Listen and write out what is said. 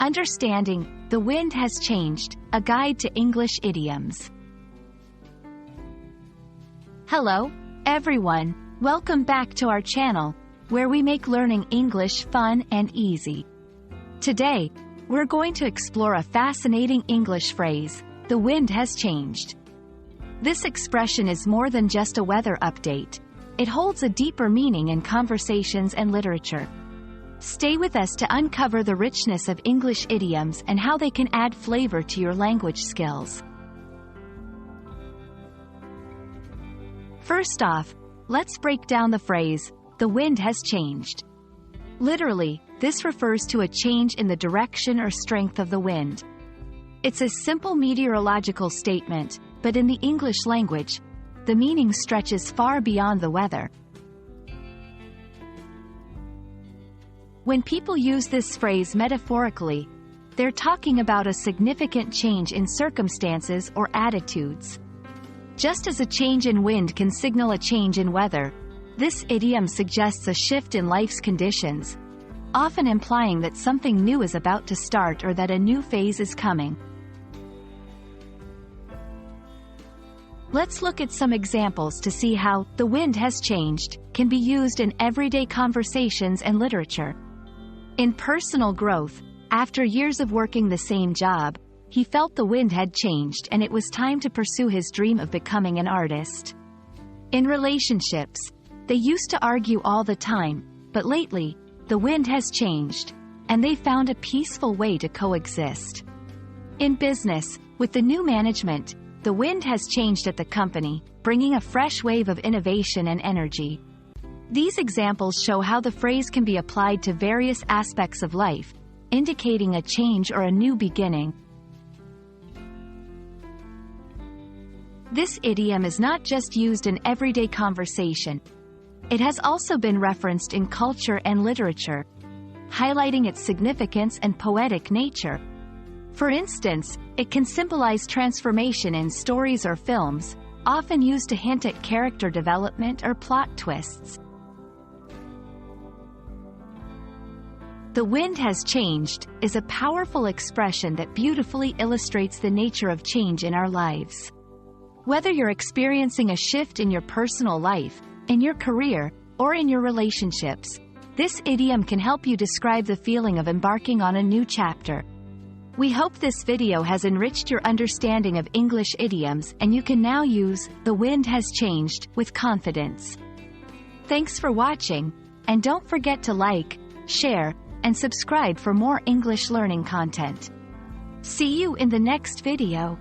Understanding, the wind has changed, a guide to English idioms. Hello, everyone. Welcome back to our channel, where we make learning English fun and easy. Today, we're going to explore a fascinating English phrase, the wind has changed. This expression is more than just a weather update. It holds a deeper meaning in conversations and literature. Stay with us to uncover the richness of English idioms and how they can add flavor to your language skills. First off, let's break down the phrase, the wind has changed. Literally, this refers to a change in the direction or strength of the wind. It's a simple meteorological statement, but in the English language, the meaning stretches far beyond the weather. When people use this phrase metaphorically, they're talking about a significant change in circumstances or attitudes. Just as a change in wind can signal a change in weather, this idiom suggests a shift in life's conditions, often implying that something new is about to start or that a new phase is coming. Let's look at some examples to see how "the wind has changed" can be used in everyday conversations and literature. In personal growth, after years of working the same job, he felt the wind had changed and it was time to pursue his dream of becoming an artist. In relationships, they used to argue all the time, but lately, the wind has changed, and they found a peaceful way to coexist. In business, with the new management, the wind has changed at the company, bringing a fresh wave of innovation and energy. These examples show how the phrase can be applied to various aspects of life, indicating a change or a new beginning. This idiom is not just used in everyday conversation. It has also been referenced in culture and literature, highlighting its significance and poetic nature. For instance, it can symbolize transformation in stories or films, often used to hint at character development or plot twists. The wind has changed is a powerful expression that beautifully illustrates the nature of change in our lives. Whether you're experiencing a shift in your personal life, in your career, or in your relationships, this idiom can help you describe the feeling of embarking on a new chapter. We hope this video has enriched your understanding of English idioms and you can now use "the wind has changed" with confidence. Thanks for watching, and don't forget to like, share, and subscribe for more English learning content. See you in the next video.